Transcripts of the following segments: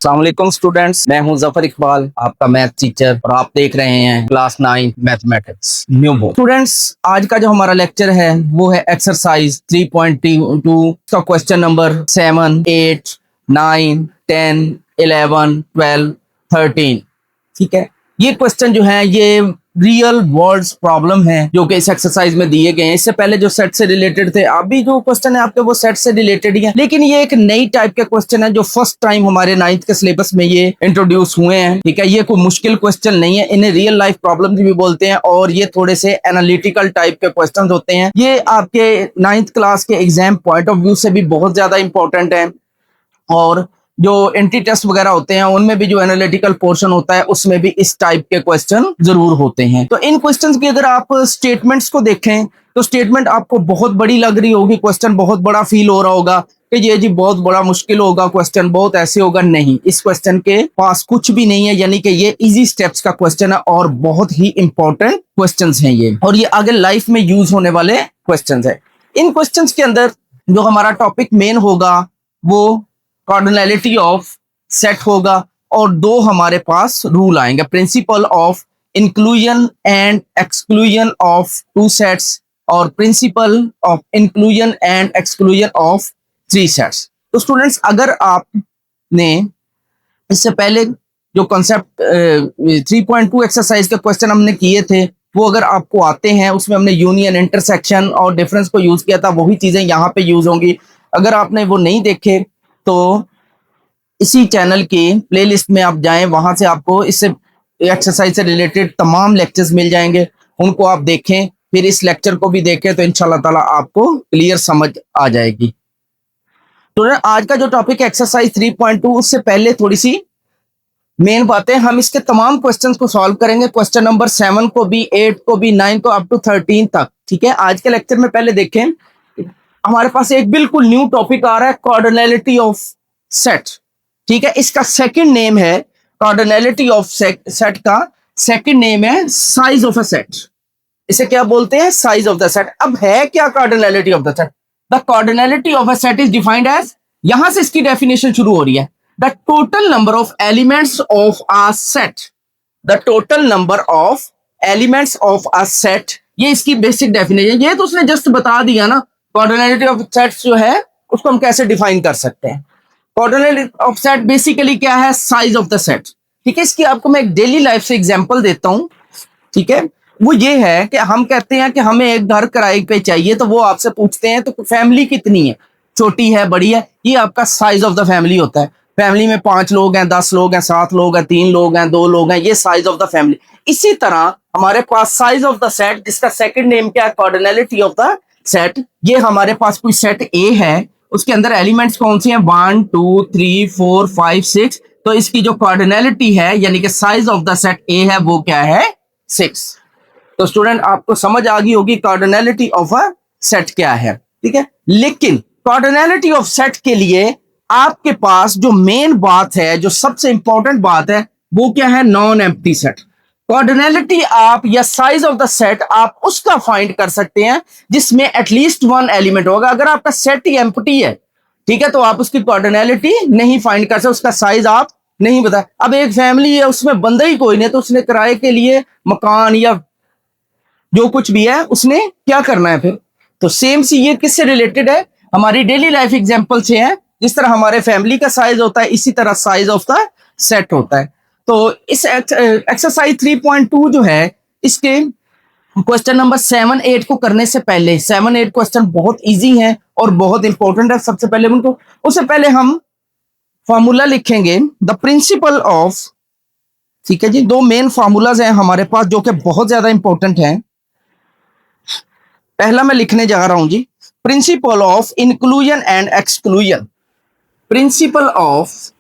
अस्सलाम वालेकुम स्टूडेंट्स, मैं हूं जफर इकबाल, आपका मैथ टीचर, और आप देख रहे हैं class 9 mathematics new book. Students, आज का जो हमारा लेक्चर है वो है एक्सरसाइज 3.2 का क्वेश्चन नंबर 7, 8, 9, 10, 11, 12, 13। ठीक है, ये क्वेश्चन जो है ये रियल वर्ल्ड प्रॉब्लम है जो कि इस एक्सरसाइज में दिए गए हैं। इससे पहले जो सेट से रिलेटेड थे, अभी जो क्वेश्चन है आपके वो सेट से रिलेटेड ही है, लेकिन ये एक नई टाइप के क्वेश्चन है जो फर्स्ट टाइम हमारे 9th के सिलेबस में ये इंट्रोड्यूस हुए हैं। ठीक है, ये कोई मुश्किल क्वेश्चन नहीं है, इन्हें रियल लाइफ प्रॉब्लम भी बोलते हैं और ये थोड़े से एनालिटिकल टाइप के क्वेश्चन होते हैं। ये आपके 9th क्लास के एग्जाम पॉइंट ऑफ व्यू से भी बहुत ज्यादा इंपॉर्टेंट है, और जो एंट्री टेस्ट वगैरह होते हैं उनमें भी जो एनालिटिकल पोर्शन होता है उसमें भी इस टाइप के क्वेश्चन जरूर होते हैं। तो इन क्वेश्चंस की अगर आप स्टेटमेंट्स को देखें तो स्टेटमेंट आपको बहुत बड़ी लग रही होगी, क्वेश्चन बहुत बड़ा फील हो रहा होगा कि ये जी बहुत बड़ा मुश्किल होगा, क्वेश्चन बहुत ऐसे होगा। नहीं, इस क्वेश्चन के पास कुछ भी नहीं है, यानी कि ये इजी स्टेप्स का क्वेश्चन है और बहुत ही इंपॉर्टेंट क्वेश्चंस हैं ये, और ये आगे लाइफ में यूज होने वाले क्वेश्चंस है। इन क्वेश्चंस के अंदर जो हमारा टॉपिक मेन होगा वो कार्डिनैलिटी ऑफ सेट होगा, और दो हमारे पास रूल आएंगे, principle of inclusion and exclusion of two sets और principle of inclusion and exclusion of three sets. तो स्टूडेंट्स, अगर आपने इससे पहले जो कॉन्सेप्ट 3.2 एक्सरसाइज के क्वेश्चन हमने किए थे वो अगर आपको आते हैं, उसमें हमने यूनियन, इंटरसेक्शन और डिफरेंस को यूज किया था, वही चीजें यहाँ पे यूज होंगी। अगर आपने वो नहीं देखे तो इसी चैनल की प्लेलिस्ट में आप जाएं, वहां से आपको इससे एक्सरसाइज से रिलेटेड तमाम लेक्चर्स मिल जाएंगे, उनको आप देखें, फिर इस लेक्चर को भी देखें, तो इंशाल्लाह ताला आपको क्लियर समझ आ जाएगी। तो आज का जो टॉपिक है एक्सरसाइज 3.2, उससे पहले थोड़ी सी मेन बातें, हम इसके तमाम क्वेश्चंस को सॉल्व करेंगे, क्वेश्चन नंबर 7 को भी, 8 को भी, 9 को अप टू 13 तक। ठीक है, आज के लेक्चर में पहले देखें, हमारे पास एक बिल्कुल न्यू टॉपिक आ रहा है, कार्डिनैलिटी ऑफ सेट। ठीक है, इसका सेकंड नेम है कार्डिनैलिटी ऑफ सेट का सेकंड नेम है साइज ऑफ अ सेट। इसे क्या बोलते हैं? Size of the set. अब है क्या cardinality of the set? The cardinality of a set is defined as, यहां से इसकी डेफिनेशन शुरू हो रही है, the total number of elements of a set. The total number of elements of a set, ये इसकी बेसिक डेफिनेशन। ये तो उसने जस्ट बता दिया ना, कार्डिनैलिटी ऑफ सेट्स जो है उसको हम कैसे डिफाइन कर सकते हैं। कार्डिनैलिटी ऑफ सेट बेसिकली क्या है? Size of the set. ठीक है, इसकी आपको मैं एक डेली लाइफ से एग्जांपल देता हूं। ठीक है, वो ये है कि हम कहते हैं कि हमें एक घर किराए पे चाहिए, तो वो आपसे पूछते हैं तो फैमिली कितनी है, छोटी है, बड़ी है, ये आपका साइज ऑफ द फैमिली होता है। फैमिली में 5 लोग हैं, 10 लोग हैं, 7 लोग हैं, 3 लोग हैं, 2 लोग हैं, ये साइज ऑफ द फैमिली। इसी तरह हमारे पास साइज ऑफ द सेट, जिसका सेकंड नेम क्या है? Cardinality of the set. ये हमारे पास कोई सेट ए है, उसके अंदर एलिमेंट्स कौन से हैं? 1, 2, 3, 4, 5, 6। तो इसकी जो कार्डिनैलिटी है यानी कि साइज ऑफ द सेट ए है वो क्या है? 6। तो स्टूडेंट, आपको समझ आ गई होगी कार्डिनैलिटी ऑफ अ सेट क्या है। ठीक है, लेकिन कार्डिनैलिटी ऑफ सेट के लिए आपके पास जो मेन बात है, जो सबसे इंपॉर्टेंट बात है, वो क्या है? Non empty set. कार्डिनैलिटी आप या साइज ऑफ द सेट आप उसका फाइंड कर सकते हैं जिसमें एटलीस्ट 1 एलिमेंट होगा। अगर आपका सेट ही एम्प्टी है, ठीक है, तो आप उसकी कार्डिनैलिटी नहीं फाइंड कर सकते, उसका साइज आप नहीं बता। अब एक फैमिली है, उसमें बंदा ही कोई नहीं, तो उसने किराए के लिए मकान या जो कुछ भी है उसने क्या करना है फिर? तो सेम सी ये किससे रिलेटेड है? हमारी डेली लाइफ एग्जांपल से है। जिस तरह हमारे फैमिली का साइज होता है, इसी तरह साइज ऑफ द सेट होता है। तो इस एक्सरसाइज 3.2 जो है, इसके क्वेश्चन नंबर 7, 8 को करने से पहले, 7, 8 क्वेश्चन बहुत इजी हैं और बहुत इंपॉर्टेंट है। सबसे पहले उनको, उससे पहले हम फॉर्मूला लिखेंगे, द प्रिंसिपल ऑफ। ठीक है जी, 2 मेन फॉर्मूलाज हैं हमारे पास जो कि बहुत ज्यादा इंपॉर्टेंट हैं। पहला मैं लिखने जा रहा हूं जी, principle of inclusion and exclusion. Principle of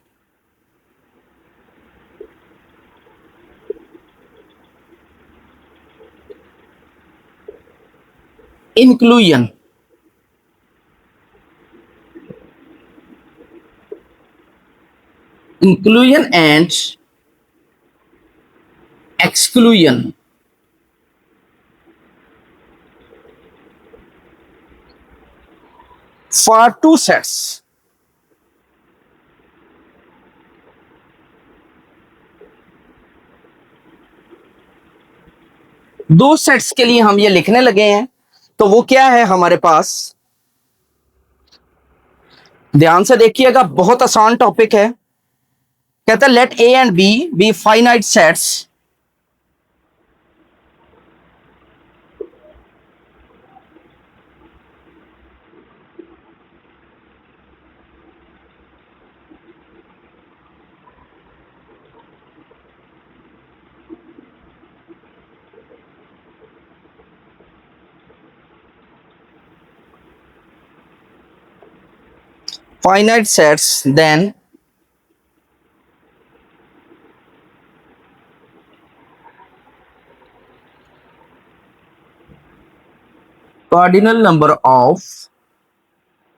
inclusion inclusion and exclusion for two sets. दो सेट्स के लिए हम ये लिखने लगे हैं। तो वो क्या है हमारे पास, ध्यान से देखिएगा, बहुत आसान टॉपिक है। कहता है let A and B finite sets finite sets, then cardinal number of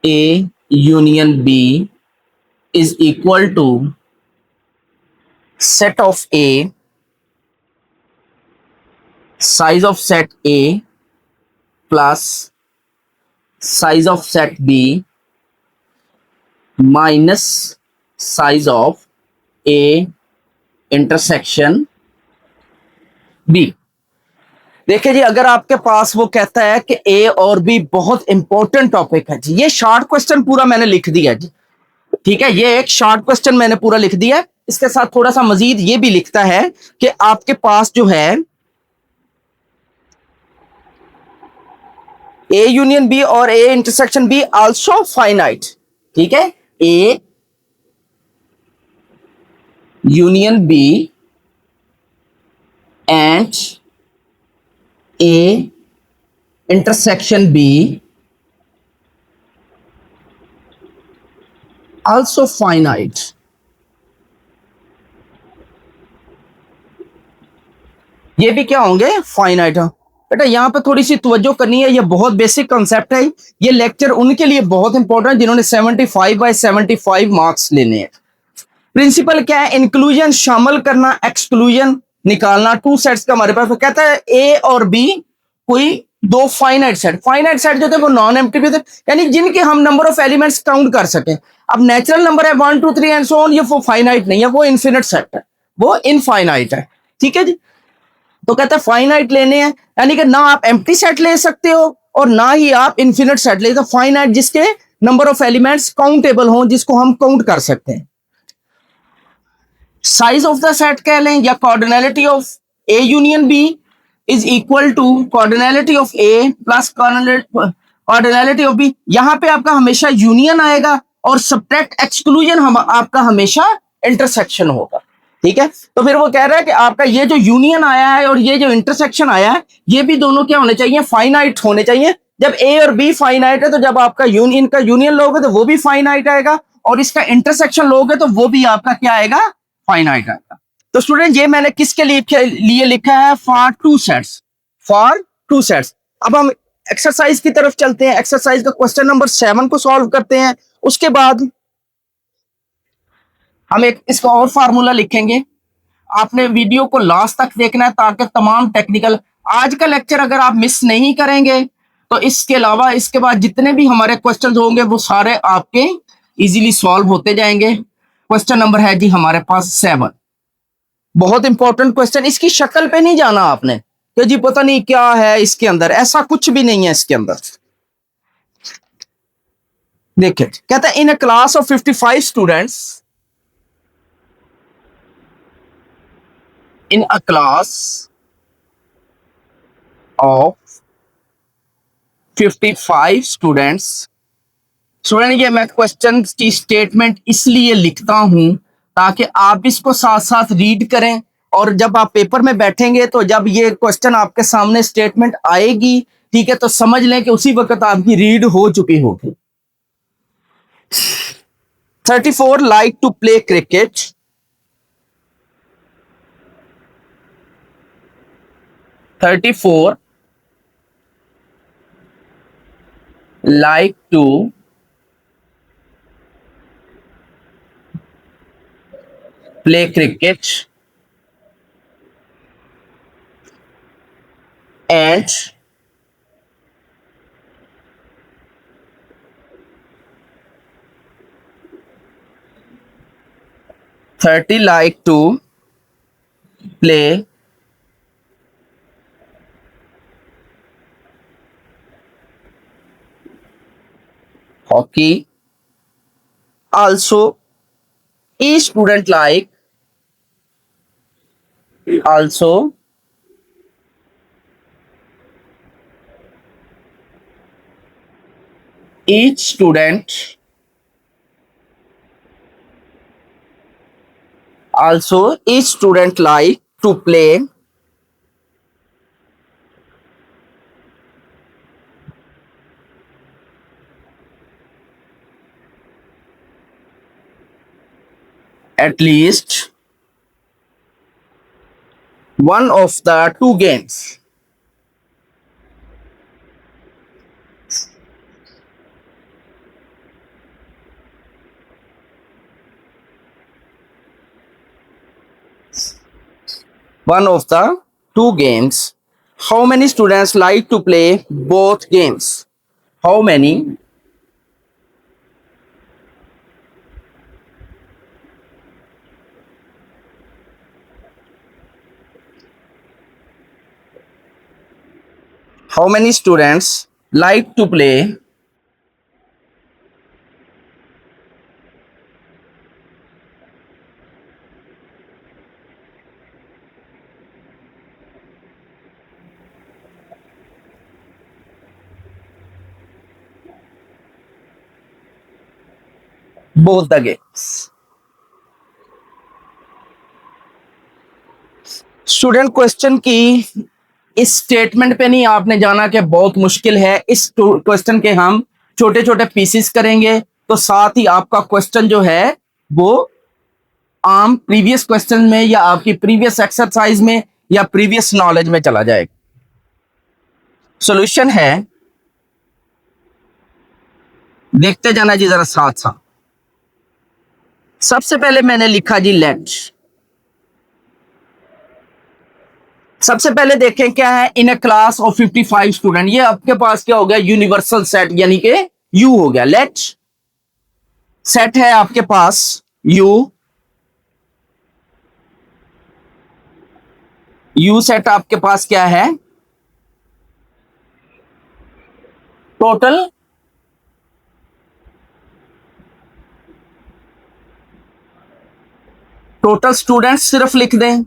A union B is equal to set of A, size of set A plus size of set B minus size of A intersection B। देखिए जी, अगर आपके पास वो कहता है कि ए और B बहुत important topic है जी, ये शॉर्ट क्वेश्चन पूरा मैंने लिख दिया जी, ठीक है, ये एक शॉर्ट क्वेश्चन मैंने पूरा लिख दिया है। इसके साथ थोड़ा सा मजीद ये भी लिखता है कि आपके पास जो है ए यूनियन बी और A intersection B also finite, ठीक है, A union B and A intersection B also finite। ये भी क्या होंगे, फाइनाइट। बेटा यहां पे थोड़ी सी तवज्जो करनी है, ये बहुत बेसिक कॉन्सेप्ट है। ये लेक्चर उनके लिए बहुत इंपॉर्टेंट जिन्होंने 75/75 मार्क्स लेने हैं। प्रिंसिपल क्या है, इंक्लूजन शामिल करना, एक्सक्लूजन निकालना। टू सेट्स का हमारे पास तो कहता है ए और बी कोई दो फाइनाइट सेट जो थे वो नॉन एम्प्टी भी थे, यानी जिनके हम नंबर ऑफ एलिमेंट्स काउंट कर सकें। अब नेचुरल नंबर है 1 2 3 एंड सो ऑन, ये वो फाइनाइट नहीं है, वो इन्फिनिट सेट है, वो इनफाइनाइट है, ठीक है जी। तो कहता है फाइनाइट लेने हैं, यानी कि ना आप एम्प्टी सेट ले सकते हो और ना ही आप इन्फिनिट सेट ले, तो फाइनाइट जिसके नंबर ऑफ एलिमेंट्स काउंटेबल हो, जिसको हम काउंट कर सकते हैं। साइज ऑफ द सेट कह लें या cardinality of A union B is equal to cardinality of A plus cardinality of B. यहां पे आपका हमेशा यूनियन आएगा और सब्ट्रैक्ट एक्सक्लूजन हम आपका हमेशा इंटरसेक्शन होगा, ठीक है। तो फिर वो कह रहा है कि आपका ये जो यूनियन आया है और ये जो इंटरसेक्शन आया है, ये भी दोनों क्या होने चाहिए, फाइनाइट होने चाहिए। जब ए और बी फाइनाइट है तो जब आपका यूनियन का यूनियन लोगे तो वो भी फाइनाइट आएगा, और इसका इंटरसेक्शन लोगे तो वो भी आपका क्या आएगा, फाइनाइट आएगा। तो स्टूडेंट ये मैंने किसके लिए लिखा है, for two sets, for two sets. अब हम एक्सरसाइज की तरफ चलते हैं, एक्सरसाइज का क्वेश्चन नंबर 7 को सॉल्व करते हैं। उसके बाद हम एक इसका और फार्मूला लिखेंगे। आपने वीडियो को लास्ट तक देखना है ताकि तमाम टेक्निकल, आज का लेक्चर अगर आप मिस नहीं करेंगे तो इसके अलावा इसके बाद जितने भी हमारे क्वेश्चंस होंगे वो सारे आपके इजीली सॉल्व होते जाएंगे। क्वेश्चन नंबर है जी हमारे पास 7, बहुत इंपॉर्टेंट क्वेश्चन। इसकी शक्ल पे नहीं जाना आपने कि जी पता नहीं क्या है इसके अंदर, ऐसा कुछ भी नहीं है इसके अंदर। देखिए कहता है in a class of 55 students, in a class of 55 students. Student ये मैं क्वेश्चन की स्टेटमेंट इसलिए लिखता हूं ताकि आप इसको साथ साथ रीड करें, और जब आप पेपर में बैठेंगे तो जब ये क्वेश्चन आपके सामने स्टेटमेंट आएगी, ठीक है, तो समझ लें कि उसी वक्त आपकी रीड हो चुकी होगी। 34 like to play cricket, 34 like to play cricket and 30 like to play hockey. Also, each student like also each student like to play at least one of the two games. One of the two games. How many students like to play both games? How many? How many students like to play both the games? Student question की इस statement पे नहीं आपने जाना कि बहुत मुश्किल है। इस क्वेश्चन के हम छोटे छोटे पीसेस करेंगे तो साथ ही आपका क्वेश्चन जो है वो आम प्रीवियस क्वेश्चन में या आपकी प्रीवियस एक्सरसाइज में या प्रीवियस नॉलेज में चला जाएगा। सॉल्यूशन है, देखते जाना जी जरा साथ साथ। सबसे पहले मैंने लिखा जी लेट। सबसे पहले देखें क्या है, इन ए क्लास ऑफ 55 स्टूडेंट। ये आपके पास क्या हो गया, यूनिवर्सल सेट यानी कि यू हो गया। लेट सेट है आपके पास यू सेट आपके पास क्या है, टोटल स्टूडेंट्स सिर्फ लिख दें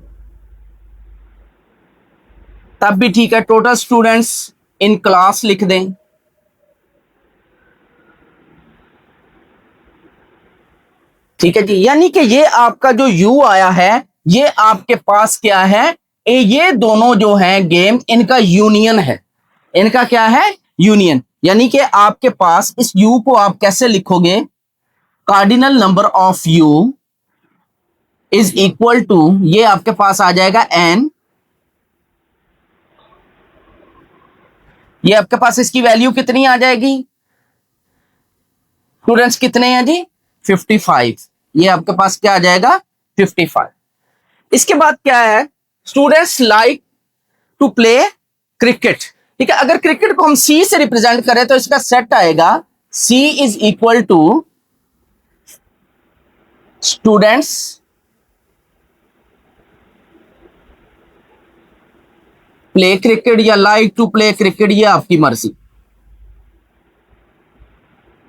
तब भी ठीक है, टोटल स्टूडेंट्स इन क्लास लिख दें। ठीक है जी, यानी कि ये आपका जो यू आया है ये आपके पास क्या है, ये दोनों जो हैं गेम इनका यूनियन है। इनका क्या है, यूनियन। यानी कि आपके पास इस यू को आप कैसे लिखोगे, cardinal number of U is equal to, ये आपके पास आ जाएगा एन। ये आपके पास इसकी वैल्यू कितनी आ जाएगी, स्टूडेंट्स कितने हैं जी 55। ये आपके पास क्या आ जाएगा 55। इसके बाद क्या है, students like to play cricket. ठीक है, अगर क्रिकेट को हम सी से रिप्रेजेंट करें तो इसका सेट आएगा C is equal to students play cricket या लाइक टू प्ले क्रिकेट, ये आपकी मर्जी।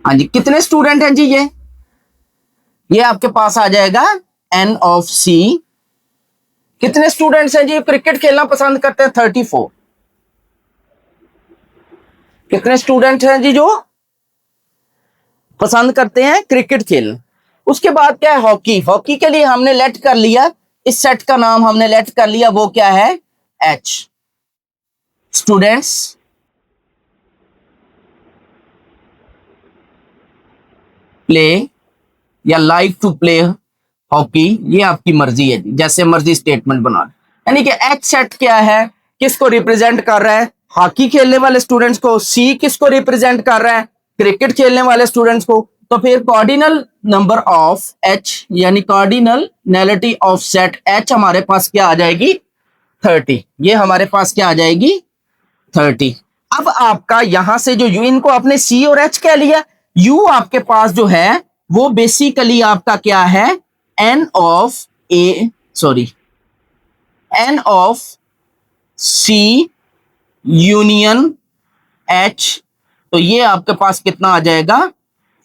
हाँ जी, कितने स्टूडेंट हैं जी, ये आपके पास आ जाएगा एन ऑफ सी। कितने स्टूडेंट्स हैं जी क्रिकेट खेलना पसंद करते हैं, 34। कितने स्टूडेंट हैं जी जो पसंद करते हैं क्रिकेट खेलना। उसके बाद क्या है, हॉकी। हॉकी के लिए हमने लेट कर लिया, इस सेट का नाम हमने लेट कर लिया, वो क्या है एच। स्टूडेंट्स प्ले या लाइक टू प्ले हॉकी, ये आपकी मर्जी है, जैसे मर्जी स्टेटमेंट बना। यानी कि एच सेट क्या है, किसको रिप्रेजेंट कर रहा है, हॉकी खेलने वाले स्टूडेंट्स को। सी किसको रिप्रेजेंट कर रहा है, क्रिकेट खेलने वाले स्टूडेंट्स को। तो फिर कार्डिनल नंबर ऑफ एच यानी कार्डिनल नैलिटी ऑफ सेट एच हमारे पास क्या आ जाएगी 30। ये हमारे पास क्या आ जाएगी 30। अब आपका यहां से जो यू, इनको आपने सी और एच कह लिया, यू आपके पास जो है वो बेसिकली आपका क्या है n of C union H. तो ये आपके पास कितना आ जाएगा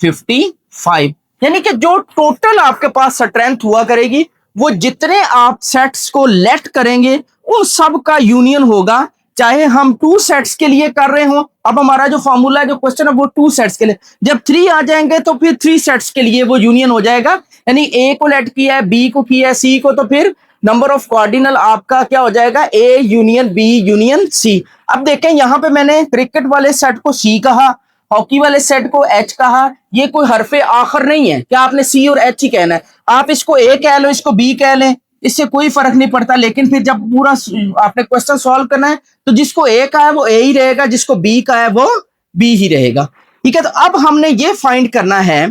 55, यानी कि जो टोटल आपके पास स्ट्रेंथ हुआ करेगी वो जितने आप सेट्स को लेट करेंगे उन सब का यूनियन होगा, चाहे हम 2 सेट्स के लिए कर रहे हो। अब हमारा जो फॉर्मूला है, जो क्वेश्चन है, वो 2 सेट्स के लिए, जब 3 आ जाएंगे तो फिर 3 सेट्स के लिए वो यूनियन हो जाएगा। यानी ए को लेट किया है, बी को किया है, सी को, तो फिर नंबर ऑफ कार्डिनल आपका क्या हो जाएगा, A union B union C. अब देखें यहां पे मैंने क्रिकेट वाले सेट को सी कहा, हॉकी वाले सेट को एच कहा। ये कोई हरफे आखिर नहीं है, क्या आपने सी और एच ही कहना है? आप इसको ए कह लो, इसको बी कह लें, इससे कोई फर्क नहीं पड़ता। लेकिन फिर जब पूरा आपने क्वेश्चन सॉल्व करना है तो जिसको ए का है वो ए ही रहेगा, जिसको बी का है वो बी ही रहेगा। ठीक है, तो अब हमने ये फाइंड करना है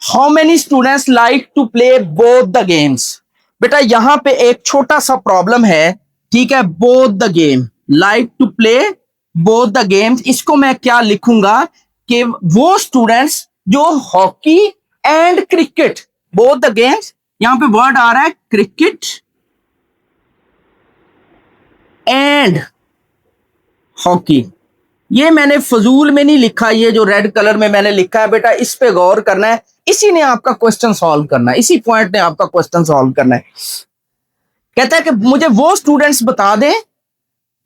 how many students like to play both the games. बेटा यहां पे एक छोटा सा प्रॉब्लम है, ठीक है, both the game, like to play both the games. इसको मैं क्या लिखूंगा कि वो स्टूडेंट्स जो hockey and cricket, both the games, यहां पे वर्ड आ रहा है क्रिकेट एंड हॉकी। ये मैंने फजूल में नहीं लिखा, ये जो रेड कलर में मैंने लिखा है बेटा, इस पे गौर करना है, इसी ने आपका क्वेश्चन सॉल्व करना है, इसी पॉइंट ने आपका क्वेश्चन सॉल्व करना है। कहता है कि मुझे वो स्टूडेंट्स बता दें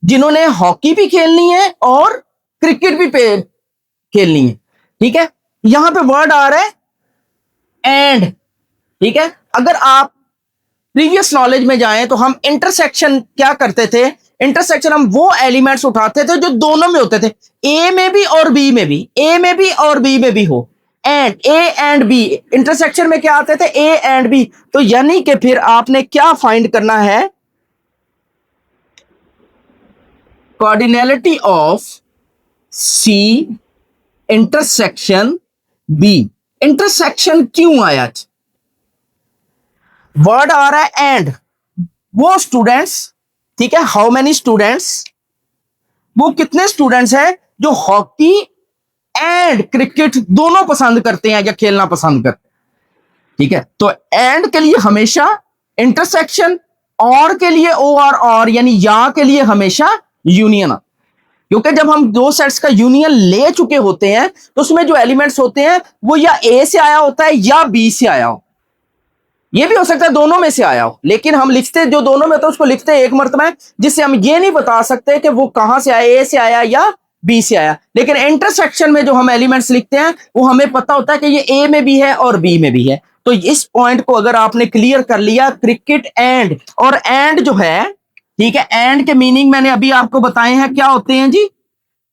जिन्होंने हॉकी भी खेलनी है और क्रिकेट भी खेलनी है। ठीक है, यहां पे वर्ड आ रहा है एंड। ठीक है, अगर आप प्रीवियस नॉलेज में जाएं तो हम इंटरसेक्शन क्या करते थे, इंटरसेक्शन हम वो एलिमेंट्स उठाते थे जो दोनों में होते थे, ए में भी और बी में भी, ए में भी और बी में भी हो। And, A and B, intersection में क्या आते थे, ए एंड बी। तो यानी कि फिर आपने क्या फाइंड करना है, cardinality of C intersection B. Intersection क्यों आया, वर्ड आ रहा है एंड, वो स्टूडेंट्स, ठीक है, हाउ मेनी स्टूडेंट्स, वो कितने स्टूडेंट्स हैं जो हॉकी एंड क्रिकेट दोनों पसंद करते हैं या खेलना पसंद करते हैं। ठीक है, तो एंड के लिए हमेशा इंटरसेक्शन, और के लिए ओ और यानी या के लिए हमेशा यूनियन। क्योंकि जब हम दो सेट्स का यूनियन ले चुके होते हैं तो उसमें जो एलिमेंट्स होते हैं वो या ए से आया होता है या बी से आया हो, ये भी हो सकता है दोनों में से आया हो, लेकिन हम लिखते जो दोनों में, तो उसको लिखते हैं एक मर्तबा है, जिससे हम ये नहीं बता सकते कि वो कहां से आया, ए से आया या बी से आया। लेकिन इंटरसेक्शन में जो हम एलिमेंट्स लिखते हैं वो हमें पता होता है कि ये ए में भी है और बी में भी है। तो इस पॉइंट को अगर आपने क्लियर कर लिया, क्रिकेट एंड, और एंड जो है, ठीक है, एंड के मीनिंग मैंने अभी आपको बताए हैं क्या होते हैं जी,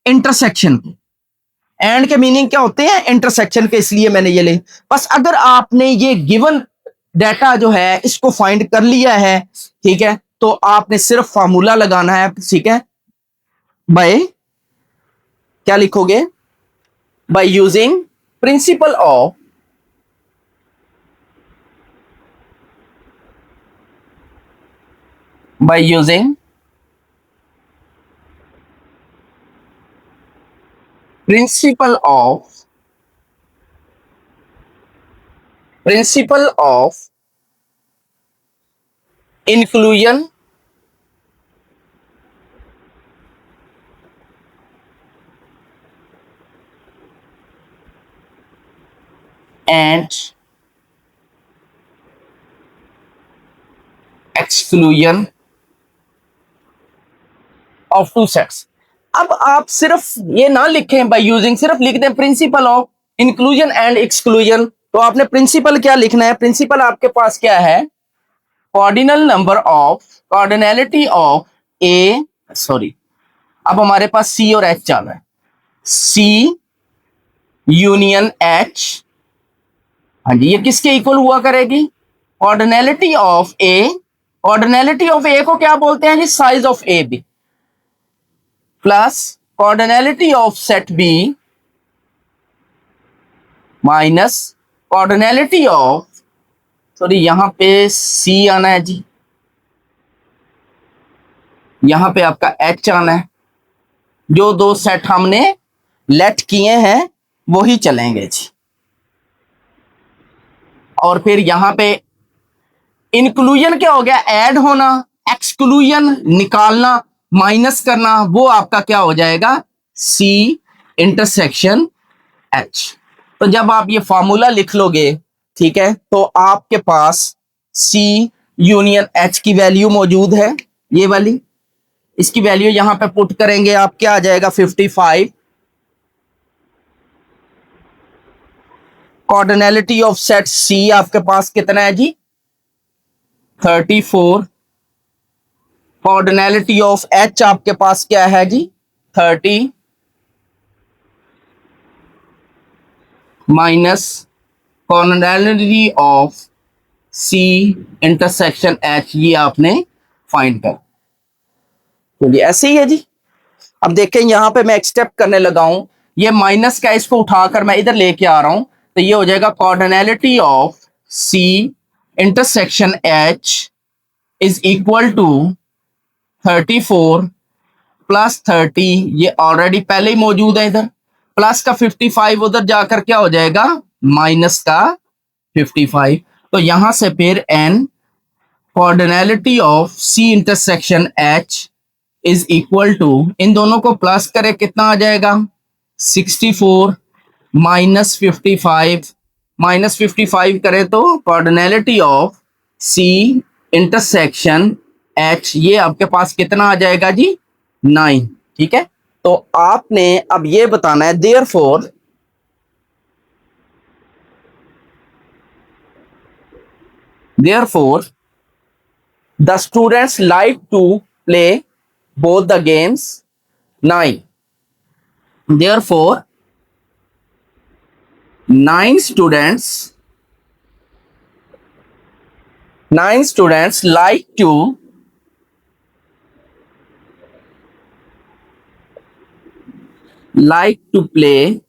इंटरसेक्शन। एंड के मीनिंग क्या होते हैं, इंटरसेक्शन के, इसलिए मैंने ये ले, बस अगर आपने ये गिवन डाटा जो है इसको फाइंड कर लिया है, ठीक है, तो आपने सिर्फ फार्मूला लगाना है। ठीक है, बाय क्या लिखोगे, by using principle of by using principle of inclusion and exclusion of two sets. अब आप सिर्फ ये ना लिखें बाय यूजिंग, सिर्फ लिख दें principal of inclusion and exclusion. तो आपने प्रिंसिपल क्या लिखना है, प्रिंसिपल आपके पास क्या है, cardinal number of, cardinality of A, sorry, अब हमारे पास सी और एच जाना है, सी यूनियन एच। हाँ जी, ये किसके इक्वल हुआ करेगी, cardinality of A. Cardinality of A को क्या बोलते हैं जी, size of A B, plus cardinality of set B minus cardinality of, sorry यहां पे सी आना है जी, यहां पे आपका एच आना है। जो दो सेट हमने लेट किए हैं वही चलेंगे जी। और फिर यहां पे इंक्लूजन क्या हो गया, ऐड होना, एक्सक्लूजन निकालना, माइनस करना, वो आपका क्या हो जाएगा, सी इंटरसेक्शन एच। तो जब आप ये फॉर्मूला लिख लोगे, ठीक है, तो आपके पास C यूनियन H की वैल्यू मौजूद है, ये वाली, इसकी वैल्यू यहां पे पुट करेंगे, आप क्या आ जाएगा 55। कॉर्डिनलिटी ऑफ सेट C आपके पास कितना है जी 34। कॉर्डिनलिटी ऑफ H आपके पास क्या है जी 30 minus cardinality of C intersection H, ये आपने फाइंड कर। चलिए ऐसे ही है जी। अब देखें यहां पे मैं एक स्टेप करने लगा हूं, ये माइनस का इसको उठाकर मैं इधर लेके आ रहा हूं, तो ये हो जाएगा cardinality of C intersection H is equal to 34 plus 30, ये ऑलरेडी पहले ही मौजूद है इधर, प्लस का 55 उधर जाकर क्या हो जाएगा माइनस का 55। तो यहां से फिर n cardinality of C intersection H is equal to, इन दोनों को प्लस करे कितना आ जाएगा 64 माइनस 55, माइनस 55 करे तो कॉर्डिनलिटी ऑफ C इंटरसेक्शन H, ये आपके पास कितना आ जाएगा जी 9। ठीक है, तो आपने अब ये बताना है therefore the students like to play both the games 9, therefore 9 students like to play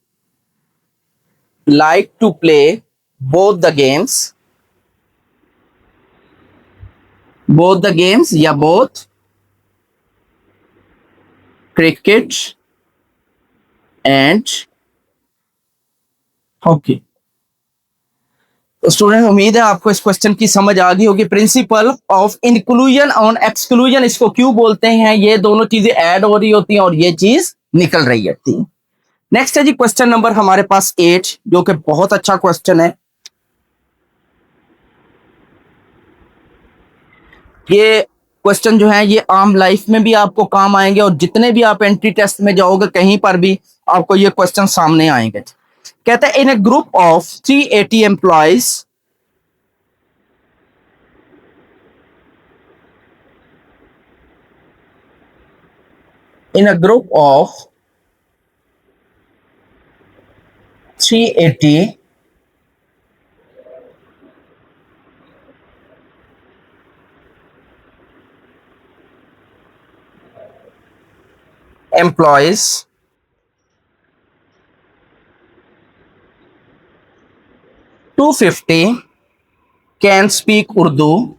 both the games या both क्रिकेट एंड हॉकी। तो स्टूडेंट उम्मीद है आपको इस क्वेश्चन की समझ आ गई होगी। प्रिंसिपल ऑफ इंक्लूजन और एक्सक्लूजन इसको क्यों बोलते हैं, ये दोनों चीजें ऐड हो रही होती हैं और ये चीज निकल रही होती है। नेक्स्ट है जी क्वेश्चन नंबर हमारे पास 8, जो कि बहुत अच्छा क्वेश्चन है। ये क्वेश्चन जो है ये आम लाइफ में भी आपको काम आएंगे और जितने भी आप एंट्री टेस्ट में जाओगे कहीं पर भी आपको ये क्वेश्चन सामने आएंगे। कहते हैं in a group of 380 employees, in a group of 380 employees, 250 can speak Urdu,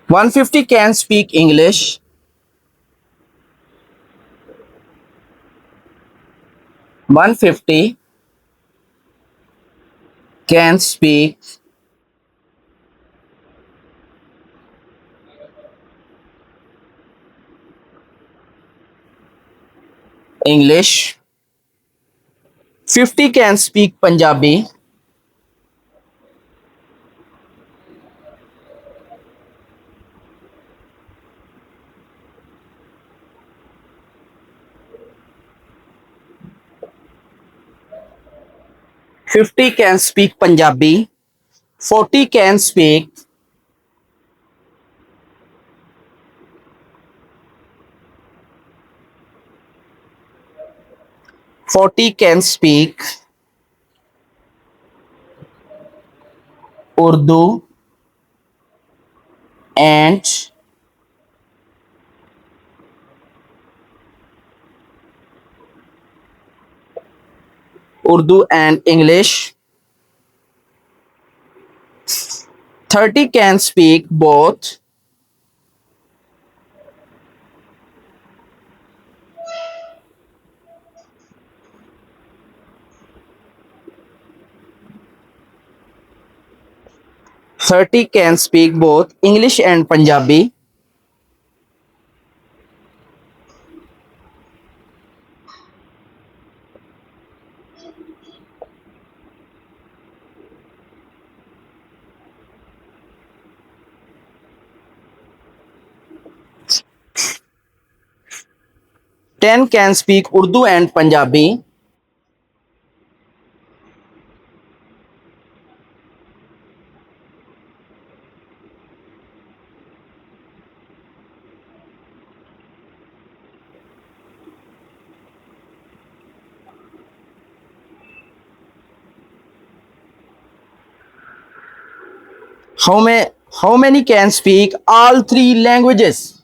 150 can speak English, 150 can speak English, 50 can speak Punjabi, 50 can speak Punjabi, 40 can speak Urdu and English, 30 can speak both English and Punjabi, 10 can speak Urdu and Punjabi. How many can speak all three languages?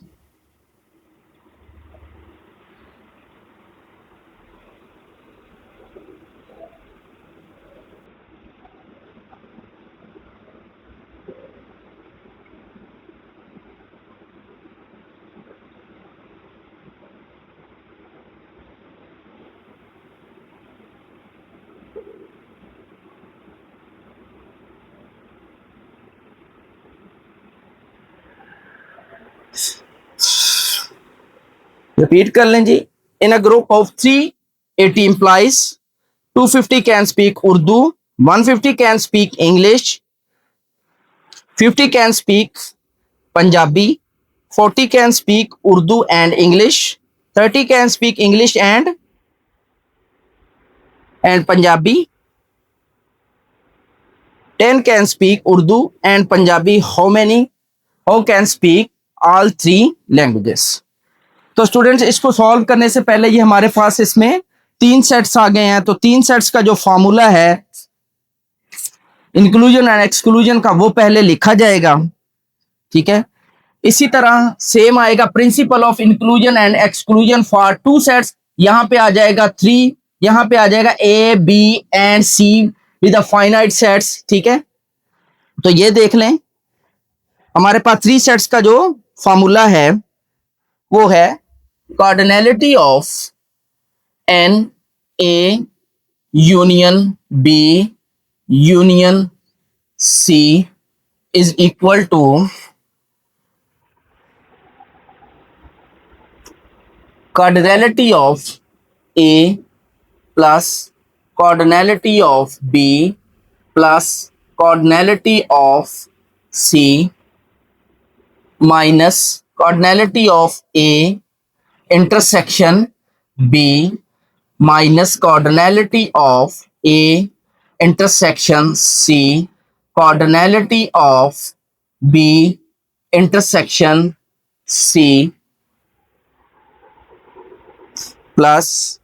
Repeat कर लें जी. इन a group of 380 implies 250 can speak Urdu, 150 can speak English, 50 can speak Punjabi, 40 can speak Urdu and English, 30 can speak English and Punjabi, 10 can speak Urdu and Punjabi. How can speak all three languages? तो students इसको solve करने से पहले ये हमारे पास इसमें 3 sets आ गए हैं. तो 3 सेट्स का जो फॉर्मूला है इंक्लूजन एंड एक्सक्लूजन का वो पहले लिखा जाएगा. ठीक है. इसी तरह सेम आएगा principal of inclusion and exclusion for 2 sets. यहां पे आ जाएगा 3, यहां पे आ जाएगा A, B and C with a finite sets. ठीक है. तो ये देख लें हमारे पास 3 सेट्स का जो फॉर्मूला है वो है cardinality of N A union B union C is equal to cardinality of A plus cardinality of B plus cardinality of C minus cardinality of A intersection B minus cardinality of A intersection C cardinality of B intersection C plus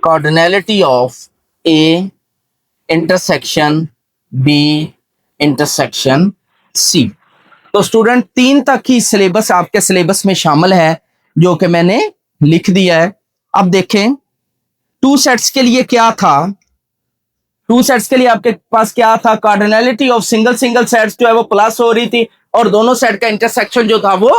cardinality of A intersection B intersection C. तो student 3 तक ही syllabus आपके syllabus में शामिल है जो कि मैंने लिख दिया है. अब देखें 2 सेट्स के लिए क्या था. 2 सेट्स के लिए आपके पास क्या था, कार्डिनलिटी ऑफ सिंगल सेट्स जो है वो प्लस हो रही थी और दोनों सेट का इंटरसेक्शन जो था वो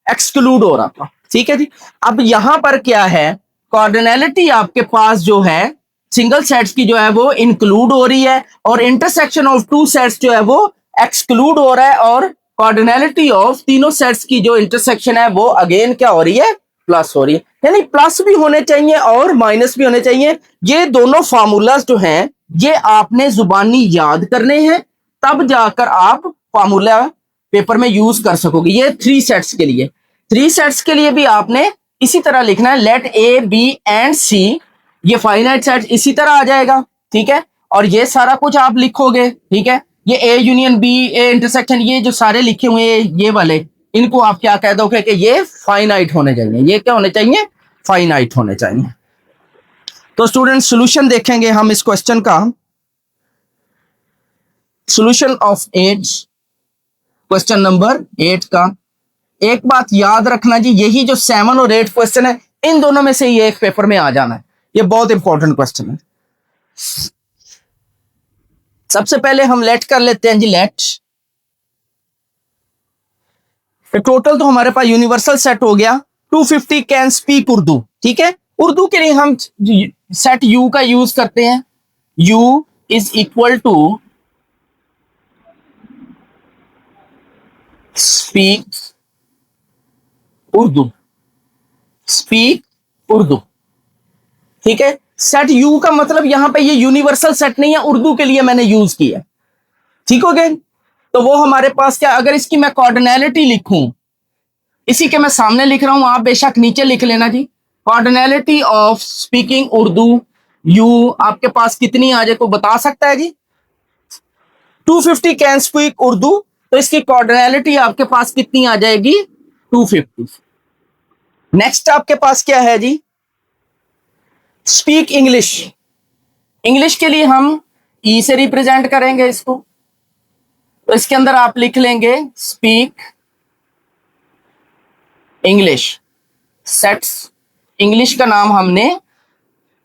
एक्सक्लूड हो रहा था. ठीक है जी. अब यहां पर क्या है, कार्डिनलिटी आपके पास जो है सिंगल सेट्स की जो है वो इंक्लूड हो रही है और इंटरसेक्शन ऑफ 2 सेट्स जो है वो एक्सक्लूड हो रहा है और कार्डिनलिटी ऑफ तीनों सेट्स की जो इंटरसेक्शन है वो अगेन क्या हो रही है, प्लस हो रही है. यानी प्लस भी होने चाहिए और माइनस भी होने चाहिए. ये दोनों फार्मूलाज जो हैं ये आपने जुबानी याद करने हैं तब जाकर आप फार्मूला पेपर में यूज कर सकोगे. ये 3 सेट्स के लिए. 3 सेट्स के लिए भी आपने इसी तरह लिखना है. Let A B and C ये फाइनाइट सेट इसी तरह आ जाएगा. ठीक है. और ये सारा कुछ आप लिखोगे. ठीक है. ये A union B A intersection ये जो सारे लिखे हुए हैं ये वाले इनको आप क्या कह दोगे कि ये फाइनाइट होने चाहिए. ये क्या होने चाहिए, फाइनाइट होने चाहिए. तो स्टूडेंट सॉल्यूशन देखेंगे हम इस क्वेश्चन का. सॉल्यूशन ऑफ 8 क्वेश्चन नंबर 8 का एक बात याद रखना जी, यही जो 7 और 8 क्वेश्चन है इन दोनों में से ये एक पेपर में आ जाना है. ये बहुत इंपॉर्टेंट क्वेश्चन है. सबसे पहले हम लेट कर लेते हैं जी. लेट टोटल तो हमारे पास यूनिवर्सल सेट हो गया 250 कैन स्पीक उर्दू. ठीक है. उर्दू के लिए हम सेट यू का यूज करते हैं. U is equal to speak Urdu. Speak Urdu. ठीक है. सेट यू का मतलब यहां पे ये यूनिवर्सल सेट नहीं है, उर्दू के लिए मैंने यूज किया. ठीक हो गया. तो वो हमारे पास क्या, अगर इसकी मैं कार्डिनलिटी लिखूं इसी के मैं सामने लिख रहा हूं, आप बेशक नीचे लिख लेना जी। Cardinality of speaking Urdu U आपके पास कितनी आ जाए, को बता सकता है जी? 250 कैन स्पीक उर्दू, तो इसकी कार्डिनैलिटी आपके पास कितनी आ जाएगी? 250। नेक्स्ट आपके पास क्या है जी? Speak English. इंग्लिश के लिए हम ई से रिप्रेजेंट करेंगे इसको, तो इसके अंदर आप लिख लेंगे स्पीक इंग्लिश। सेट्स इंग्लिश का नाम हमने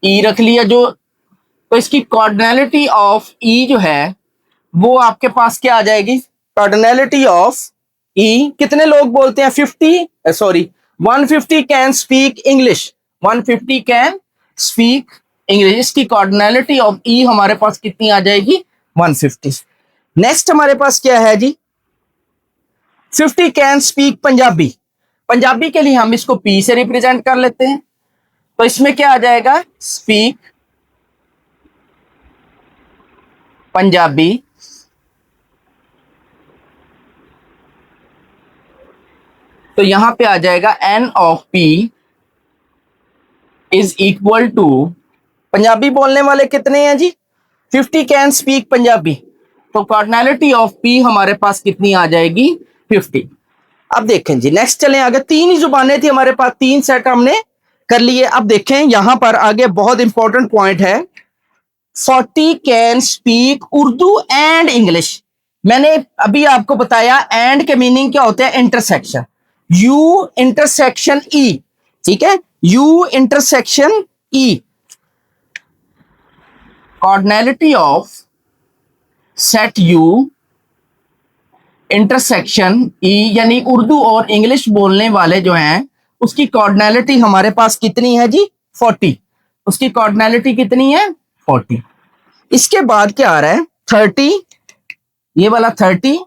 ई रख लिया जो, तो इसकी कार्डिनैलिटी ऑफ ई जो है वो आपके पास क्या आ जाएगी? कार्डिनैलिटी ऑफ ई, कितने लोग बोलते हैं? 150 can speak English. 150 can speak English, इसकी कार्डिनैलिटी ऑफ ई हमारे पास कितनी आ जाएगी? 150। नेक्स्ट हमारे पास क्या है जी? 50 कैन स्पीक पंजाबी। पंजाबी के लिए हम इसको पी से रिप्रेजेंट कर लेते हैं, तो इसमें क्या आ जाएगा? स्पीक पंजाबी। तो यहां पे आ जाएगा n of P is equal to, Punjabi बोलने वाले कितने हैं जी? 50 कैन स्पीक पंजाबी, तो कार्डिनैलिटी ऑफ पी हमारे पास कितनी आ जाएगी? 50। अब देखें जी, नेक्स्ट चलें आगे। 3 ही जुबानें थी हमारे पास, 3 सेट हमने कर लिए। अब देखें यहां पर आगे बहुत इंपॉर्टेंट पॉइंट है, 40 can speak Urdu and English. मैंने अभी आपको बताया एंड के मीनिंग क्या होते हैं? इंटरसेक्शन। यू इंटरसेक्शन ई, ठीक है, you intersection E. Cardinality of set you intersection ई, यानी उर्दू और इंग्लिश बोलने वाले जो हैं उसकी कार्डिनैलिटी हमारे पास कितनी है जी? 40। उसकी कार्डिनैलिटी कितनी है? 40। इसके बाद क्या आ रहा है? 30, ये वाला 30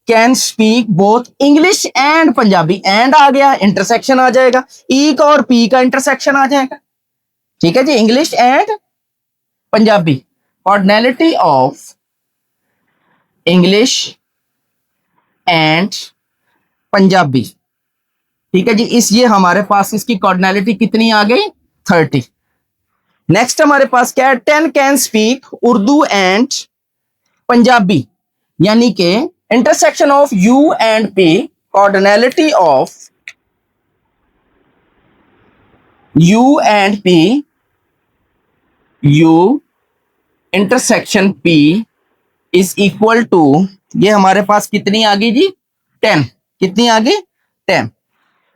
can speak both English and Punjabi. And आ गया, इंटरसेक्शन आ जाएगा, ई का और पी का इंटरसेक्शन आ जाएगा, ठीक है जी, English and Punjabi. Cardinality of English and Punjabi, ठीक है जी, ये हमारे पास इसकी कार्डिनैलिटी कितनी आ गई? 30। नेक्स्ट हमारे पास क्या है? 10 can speak Urdu and Punjabi, यानी कि intersection of U and P, cardinality of U and P, U intersection P is equal to, ये हमारे पास कितनी आ गई जी? 10। कितनी आ गई? 10।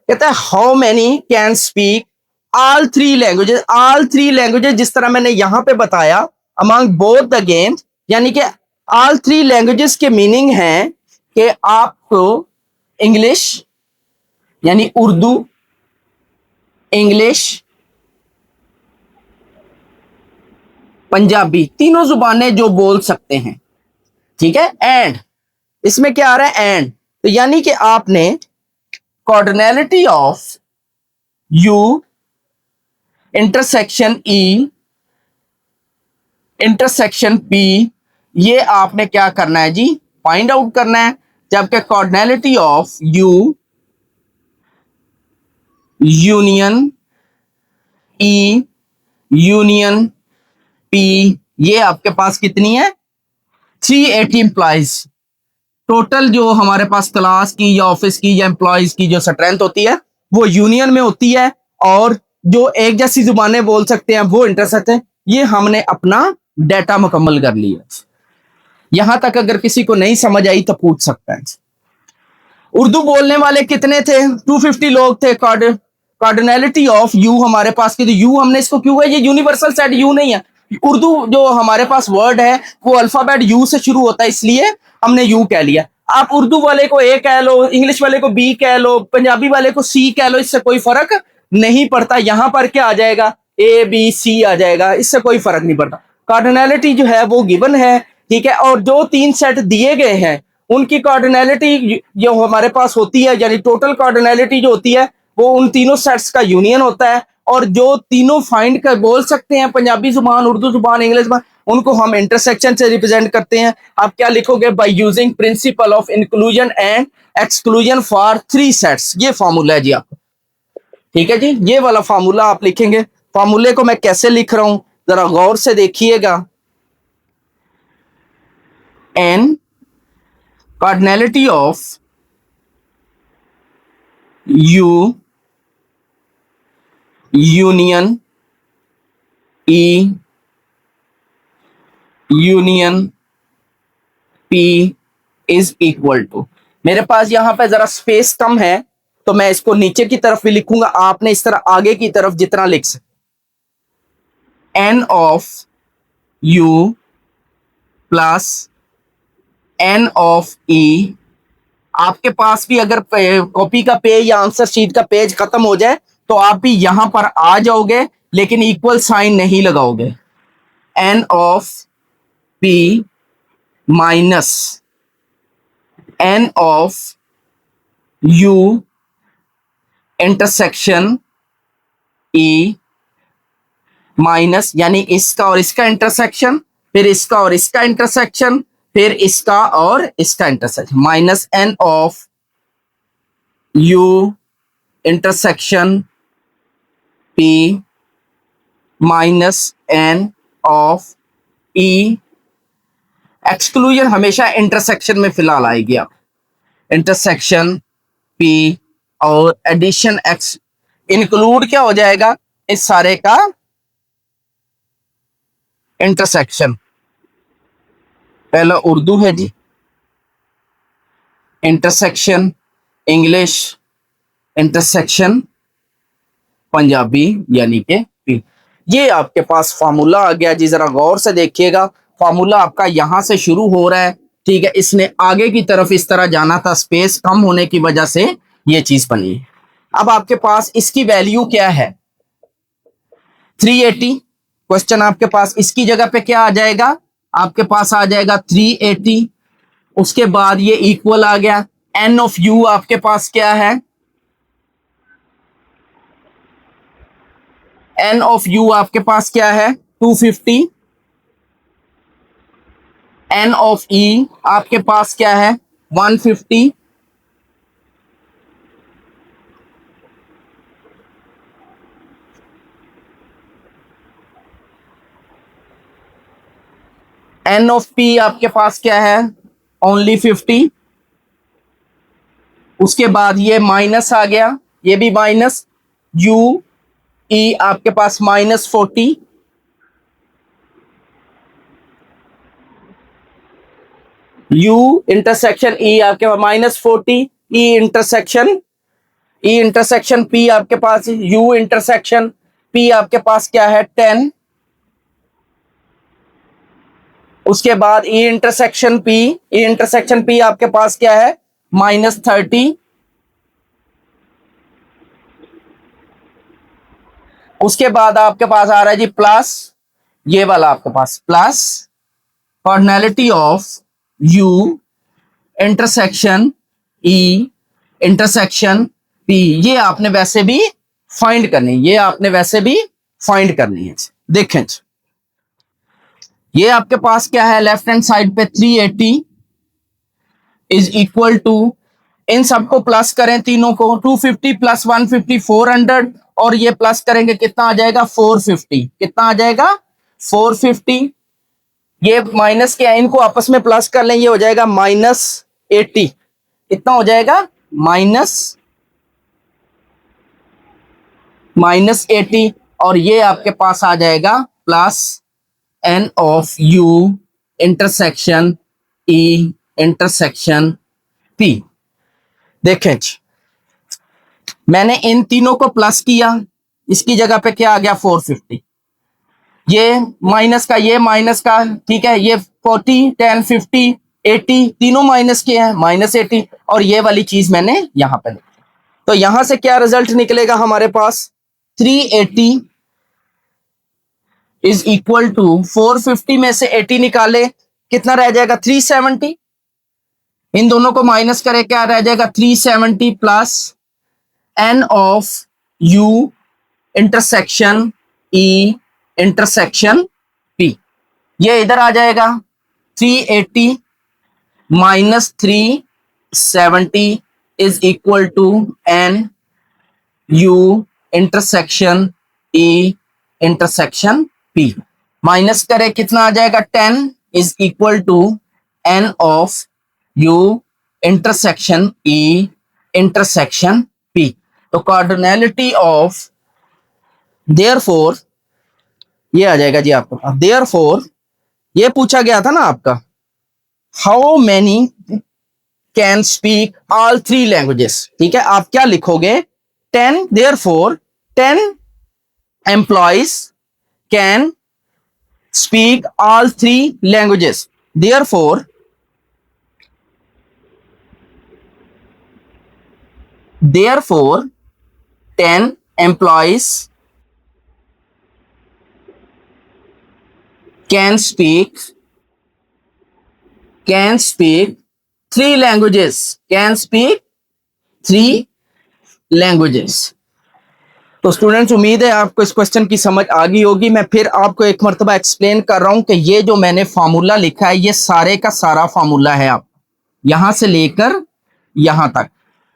कहता है how many can speak all 3 languages. All 3 languages जिस तरह मैंने यहां पे बताया, अमंग बोथ द गेम्स, यानी कि ऑल 3 लैंग्वेजेस के मीनिंग है कि आपको इंग्लिश यानी उर्दू, इंग्लिश, पंजाबी, तीनों जुबानें जो बोल सकते हैं, ठीक है। एंड इसमें क्या आ रहा है? एंड, तो यानी कि आपने cardinality of U intersection E intersection P, ये आपने क्या करना है जी? फाइंड आउट करना है। जबकि cardinality of U union E union P, ये आपके पास कितनी है? 380 एम्प्लॉइज। टोटल जो हमारे पास क्लास की या ऑफिस की या एम्प्लॉइज की जो स्ट्रेंथ होती है वो यूनियन में होती है, और जो एक जैसी जुबानें बोल सकते हैं वो इंटरसेक्ट है। ये हमने अपना डाटा मुकम्मल कर लिया। यहां तक अगर किसी को नहीं समझ आई तो पूछ सकता है। उर्दू बोलने वाले कितने थे? 250 लोग थे। कार्डिनैलिटी ऑफ यू हमारे पास की, तो यू हमने इसको क्यों है, ये यूनिवर्सल सेट यू नहीं है। उर्दू जो हमारे पास वर्ड है वो अल्फाबेट यू से शुरू होता है, इसलिए हमने यू कह लिया। आप उर्दू वाले को ए कह लो, इंग्लिश वाले को बी कह लो, पंजाबी वाले को सी कह लो, इससे कोई फर्क नहीं पड़ता। यहां पर क्या आ जाएगा? ए बी सी आ जाएगा, इससे कोई फर्क नहीं पड़ता। कार्डिनैलिटी जो है वो गिवन है, ठीक है। और जो 3 सेट दिए गए हैं उनकी कार्डिनैलिटी जो हमारे पास होती है, यानी टोटल कार्डिनैलिटी जो होती है वो उन तीनों सेट्स का यूनियन होता है। और जो तीनों फाइंड कर बोल सकते हैं, पंजाबी जुबान, उर्दू जुबान, इंग्लिश जुबान, उनको हम इंटरसेक्शन से रिप्रेजेंट करते हैं। आप क्या लिखोगे? By using principal of inclusion and exclusion for three sets. ये फॉर्मूला है जी आपका, ठीक है जी, ये वाला फार्मूला आप लिखेंगे। फार्मूले को मैं कैसे लिख रहा हूं जरा गौर से देखिएगा। N cardinality of U union E union P is equal to, मेरे पास यहां पे जरा स्पेस कम है तो मैं इसको नीचे की तरफ भी लिखूंगा, आपने इस तरह आगे की तरफ जितना लिख सकते। N of U plus n of E. आपके पास भी अगर कॉपी का पेज या आंसर शीट का पेज खत्म हो जाए तो आप भी यहां पर आ जाओगे, लेकिन इक्वल साइन नहीं लगाओगे। N of P minus n of U intersection E minus, यानी इसका और इसका इंटरसेक्शन, फिर इसका और इसका इंटरसेक्शन, फिर इसका और इसका intersection, minus n of U intersection P minus n of E. Exclusion हमेशा इंटरसेक्शन में फिलहाल आएगी। आप इंटरसेक्शन पी और एडिशन एक्स, इंक्लूड क्या हो जाएगा इस सारे का? इंटरसेक्शन। पहला उर्दू है जी, इंटरसेक्शन इंग्लिश, इंटरसेक्शन पंजाबी यानी के पी। ये आपके पास फार्मूला आ गया जी, जरा गौर से देखिएगा। फार्मूला आपका यहां से शुरू हो रहा है, ठीक है, इसने आगे की तरफ इस तरह जाना था, स्पेस कम होने की वजह से ये चीज बनी। अब आपके पास इसकी वैल्यू क्या है? 380। क्वेश्चन आपके पास इसकी जगह पे क्या आ जाएगा? आपके पास आ जाएगा 380। उसके बाद ये इक्वल आ गया। एन ऑफ यू आपके पास क्या है? एन ऑफ यू आपके पास क्या है? 250। एन ऑफ ई आपके पास क्या है? 150। एन ऑफ पी आपके पास क्या है? ओनली 50। उसके बाद ये माइनस आ गया, ये भी माइनस। यू ई आपके पास -40। यू इंटरसेक्शन ई आपके पास -40। ई इंटरसेक्शन पी आपके पास, यू इंटरसेक्शन पी आपके पास क्या है? 10। उसके बाद ई इंटरसेक्शन पी आपके पास क्या है? -30। उसके बाद आपके पास आ रहा है जी प्लस, ये वाला आपके पास plus cardinality of U intersection E intersection P. ये आपने वैसे भी फाइंड करनी, ये आपने वैसे भी फाइंड करनी है। देखें ये आपके पास क्या है? लेफ्ट हैंड साइड पे 380 इज इक्वल टू, इन सबको प्लस करें तीनों को, 250 प्लस 150 400, और ये प्लस करेंगे कितना आ जाएगा? 450। कितना आ जाएगा? 450। ये माइनस क्या है, इनको आपस में प्लस कर लें, ये हो जाएगा -80। कितना हो जाएगा? -80। और ये आपके पास आ जाएगा plus n of U intersection E intersection P. देखें मैंने इन तीनों को प्लस किया, इसकी जगह पे क्या आ गया? 450। ये माइनस का, ये माइनस का, ठीक है, ये 40 10 50 80 तीनों माइनस के हैं, -80। और ये वाली चीज मैंने यहां पे लिखी। तो यहां से क्या रिजल्ट निकलेगा हमारे पास? 380 इज इक्वल टू 450 में से 80 निकाले, कितना रह जाएगा? 370। इन दोनों को माइनस करें, क्या रह जाएगा? 370 plus n of U intersection E intersection P. ये इधर आ जाएगा 380 minus 370 is equal to n U intersection E intersection P. माइनस करें कितना आ जाएगा 10 is equal to n of U intersection E intersection P. तो कार्डिनैलिटी ऑफ देयरफॉर ये आ जाएगा जी आपको। देयरफॉर ये पूछा गया था ना आपका, how many can speak all three languages. ठीक है, आप क्या लिखोगे 10, therefore 10 employees can speak all three languages. Therefore Therefore, 10 employees can speak three languages. Can speak three languages. तो स्टूडेंट्स, उम्मीद है आपको इस क्वेश्चन की समझ आ गई होगी। मैं फिर आपको एक मरतबा एक्सप्लेन कर रहा हूं कि ये जो मैंने फार्मूला लिखा है ये सारे का सारा फार्मूला है। आप यहां से लेकर यहां तक,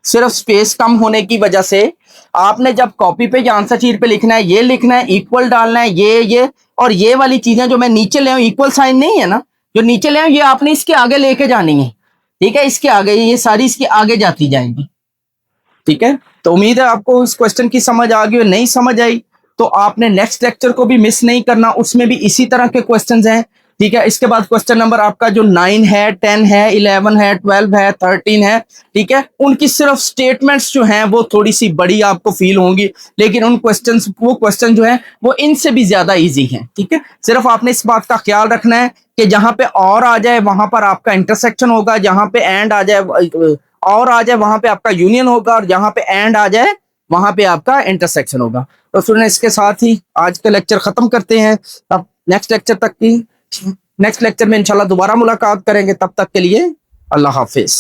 सिर्फ स्पेस कम होने की वजह से आपने जब कॉपी पे या आंसर शीट पे लिखना है, ये लिखना है, इक्वल डालना है, ये और ये वाली चीजें जो मैं नीचे ले आऊं, इक्वल साइन नहीं है ना, जो नीचे ले आऊं ये आपने इसके आगे लेके जानी है। ठीक है, इसके आगे, ये सारी इसके आगे जाती जाएंगी। ठीक है, तो उम्मीद है आपको इस क्वेश्चन की समझ आ गई। नहीं समझ आई तो आपने नेक्स्ट लेक्चर को भी मिस नहीं करना, उसमें भी इसी तरह के क्वेश्चंस हैं। ठीक है, इसके बाद क्वेश्चन नंबर आपका जो 9 है, 10 है, 11 है, 12 है, 13 है। ठीक है, उनकी सिर्फ स्टेटमेंट्स जो हैं वो थोड़ी सी बड़ी आपको फील होंगी, लेकिन वो क्वेश्चन जो है वो इनसे भी ज्यादा इजी हैं। ठीक है, सिर्फ आपने इस बात का ख्याल रखना है कि जहां पे और आ जाए वहां पर आपका इंटरसेक्शन होगा, जहां पे एंड आ जाए और आ जाए वहां पे आपका यूनियन होगा, और जहां पे एंड आ जाए वहां पे आपका इंटरसेक्शन होगा। तो स्टूडेंट, इसके साथ ही आज का लेक्चर खत्म करते हैं। अब नेक्स्ट लेक्चर में इंशाल्लाह दोबारा मुलाकात करेंगे। तब तक के लिए अल्लाह हाफिज।